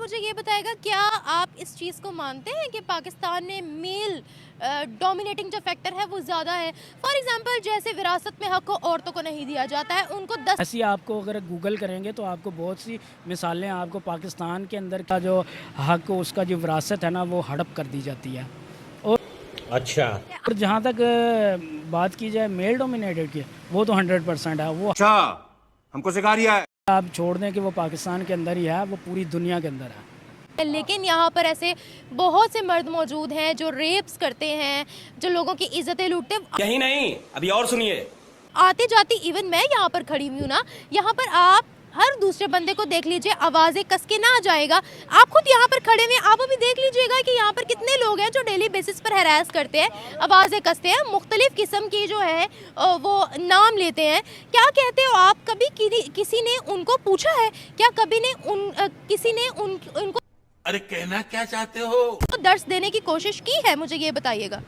मुझे ये बताएगा, क्या आप इस चीज़ को मानते हैं कि पाकिस्तान में मेल डोमिनेटिंग जो फैक्टर है वो ज़्यादा है? फॉर एग्जांपल जैसे विरासत में हक को औरतों को नहीं दिया जाता है, उनको 10 ऐसी आपको अगर गूगल करेंगे तो आपको बहुत सी मिसालें आपको पाकिस्तान के अंदर का जो हक उसका जो विरासत है ना वो हड़प कर दी जाती है। और अच्छा और जहाँ तक बात की जाए मेल डोमिनेटेड की, वो तो 100% है। वो अच्छा हमको सिखा रिया है। आप छोड़ दें कि वो पाकिस्तान के अंदर ही है, वो पूरी दुनिया के अंदर है। लेकिन यहाँ पर ऐसे बहुत से मर्द मौजूद हैं जो रेप्स करते हैं, जो लोगों की इज्जतें लूटते हैं। यही नहीं, अभी और सुनिए। आते जाती इवन मैं यहाँ पर खड़ी हुई हूँ ना, यहाँ पर आप हर दूसरे बंदे को देख लीजिए, आवाज़ें कस के ना आ जाएगा। आप खुद यहाँ पर खड़े हुए, आप अभी देख लीजिएगा कि यहाँ पर कितने लोग हैं जो डेली बेसिस पर हैरास करते हैं, आवाज़ें कसते हैं, मुख्तलिफ किस्म की जो है वो नाम लेते हैं। क्या कहते हो आप? कभी किसी ने उनको पूछा है क्या? कभी ने किसी ने उनको अरे कहना क्या चाहते हो? दर्स देने की कोशिश की है? मुझे ये बताइएगा।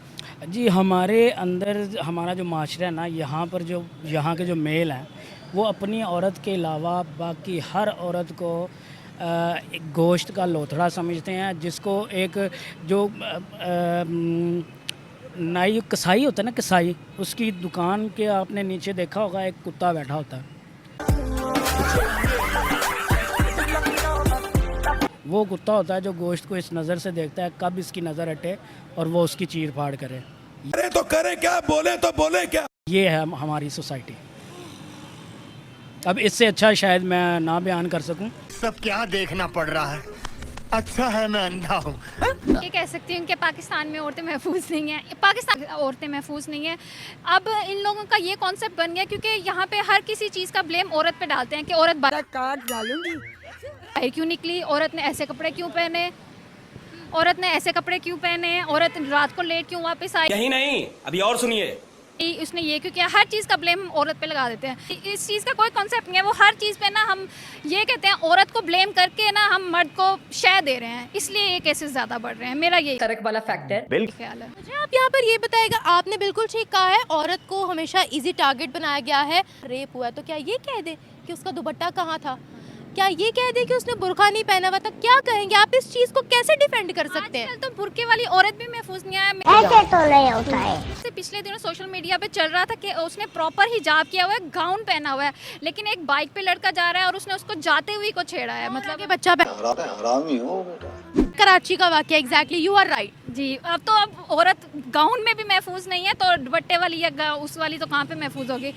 जी, हमारे अंदर हमारा जो माशरा है ना, यहाँ पर जो यहाँ के जो मेल हैं वो अपनी औरत के अलावा बाकी हर औरत को एक गोश्त का लोथड़ा समझते हैं, जिसको एक जो नाई कसाई होता है ना, कसाई, उसकी दुकान के आपने नीचे देखा होगा एक कुत्ता बैठा होता है। वो कुत्ता होता है जो गोश्त को इस नज़र से देखता है कब इसकी नज़र हटे और वो उसकी चीर फाड़ करे। अरे तो करे क्या, बोले तो बोले क्या? ये है हमारी सोसाइटी। अब इससे अच्छा शायद मैं ना बयान कर सकूं। सब क्या देखना पड़ रहा है? अच्छा है मैं अंधा हूँ। ये कह सकती हूँ कि पाकिस्तान में औरतें महफूज नहीं हैं, पाकिस्तान औरतें महफूज नहीं हैं। अब इन लोगों का ये कॉन्सेप्ट बन गया क्योंकि यहाँ पे हर किसी चीज़ का ब्लेम औरत पे डालते हैं कि औरत बाहर काट डालूंगी। क्यों निकली, औरत ने ऐसे कपड़े क्यों पहने, औरत ने ऐसे कपड़े क्यों पहने, औरत रात को लेट क्यों वापस आई, यही नहीं, अभी और सुनिए। उसने ये क्यों किया। हर चीज़ का ब्लेम औरत पे लगा देते हैं। इस चीज़ का कोई कॉन्सेप्ट नहीं है। वो हर चीज़ पे ना हम ये कहते हैं औरत को ब्लेम करके ना हम मर्द को शय दे रहे हैं, इसलिए ये केसेस ज़्यादा बढ़ रहे हैं। मेरा ये करक वाला फैक्टर ख्याल है। मुझे आप यहाँ पर ये बताएगा, आपने बिल्कुल ठीक कहा है, औरत को हमेशा इजी टारगेट बनाया गया है। रेप हुआ तो क्या ये कह दे कि उसका दुपट्टा कहाँ था? क्या ये कह दे कि उसने बुर्का नहीं पहना हुआ था? क्या कहेंगे आप? इस चीज को कैसे डिफेंड कर सकते हैं? तो बुर्के वाली औरत भी महफूज नहीं है। ऐसे तो नहीं होता है। पिछले दिनों सोशल मीडिया पे चल रहा था कि उसने प्रॉपर हिजाब किया हुआ है, गाउन पहना हुआ है, लेकिन एक बाइक पे लड़का जा रहा है और उसने उसको जाते हुए को छेड़ा है। मतलब ये बच्चा हरामी हो बेटा। कराची का वाकया, एग्जैक्टली, यू आर राइट जी। अब औरत गाउन में भी महफूज नहीं है तो दुपट्टे वाली या उस वाली तो कहाँ पे महफूज होगी?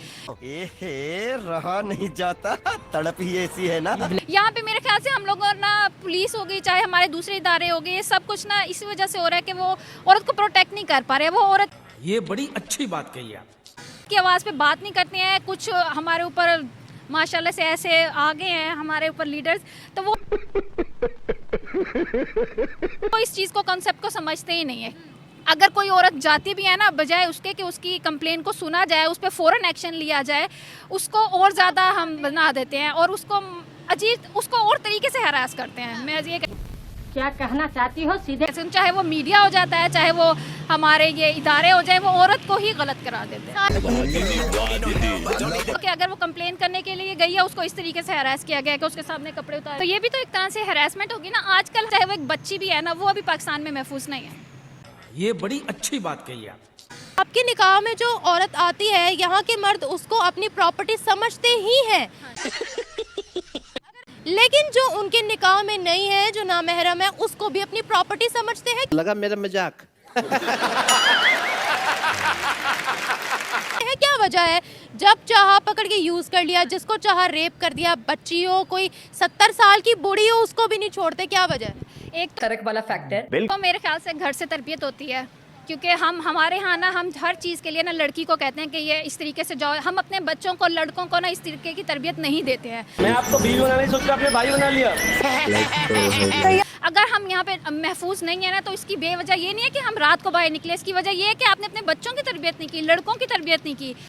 रहा नहीं जाता, तड़प ही ऐसी है ना। यहाँ पे मेरे ख्याल से हम लोग ना, पुलिस हो गई चाहे हमारे दूसरे इदारे हो गए, ये सब कुछ ना इसी वजह से हो रहा है कि वो औरत को प्रोटेक्ट नहीं कर पा रहे। वो औरत, ये बड़ी अच्छी बात कही आप। की आवाज़ पे बात नहीं करती हैं। कुछ हमारे ऊपर माशाल्लाह से ऐसे आगे हैं हमारे ऊपर लीडर्स, तो वो इस चीज़ को, कॉन्सेप्ट को समझते ही नहीं है। अगर कोई औरत जाती भी है ना, बजाय उसके कि उसकी कंप्लेन को सुना जाए, उस पर फ़ौरन एक्शन लिया जाए, उसको और ज़्यादा हम बना देते हैं और उसको उसको और तरीके से हरास करते हैं। मैं ये क्या कहना चाहती हो सीधे? चाहे वो मीडिया हो जाता है, चाहे वो हमारे ये इदारे हो जाए, वो औरत को ही गलत करा देते हैं। कि अगर वो कंप्लेन करने के लिए गई है, उसको इस तरीके से हरास किया गया कि उसके सामने कपड़े उतारे, तो ये भी तो एक तरह से हरासमेंट होगी ना। आजकल चाहे वो एक बच्ची भी है ना, वो अभी पाकिस्तान में महफूज नहीं है। ये बड़ी अच्छी बात कही आप। आपके निकाह में जो औरत आती है, यहाँ के मर्द उसको अपनी प्रॉपर्टी समझते ही हैं। लेकिन जो उनके निकाह में नहीं है, जो नामहरम है, उसको भी अपनी प्रॉपर्टी समझते हैं। लगा मेरा मजाक। है क्या वजह है? जब चाहा पकड़ के यूज कर लिया, जिसको चाहा रेप कर दिया, बच्ची हो, कोई 70 साल की बूढ़ी हो, उसको भी नहीं छोड़ते। क्या वजह है? एक करक वाला फैक्टर तो मेरे ख्याल से घर से तरबियत होती है, क्योंकि हमारे यहाँ ना, हम हर चीज़ के लिए ना लड़की को कहते हैं कि ये इस तरीके से जाओ। हम अपने बच्चों को, लड़कों को ना इस तरीके की तरबियत नहीं देते हैं। मैं आपको बीवी बनाने सोच रहा, अपने भाई बना लिया। अगर हम यहाँ पे महफूज नहीं है ना, तो इसकी बेवजह ये नहीं है कि हम रात को बाहर निकले, इसकी वजह ये है कि आपने अपने बच्चों की तरबियत नहीं की, लड़कों की तरबियत नहीं की।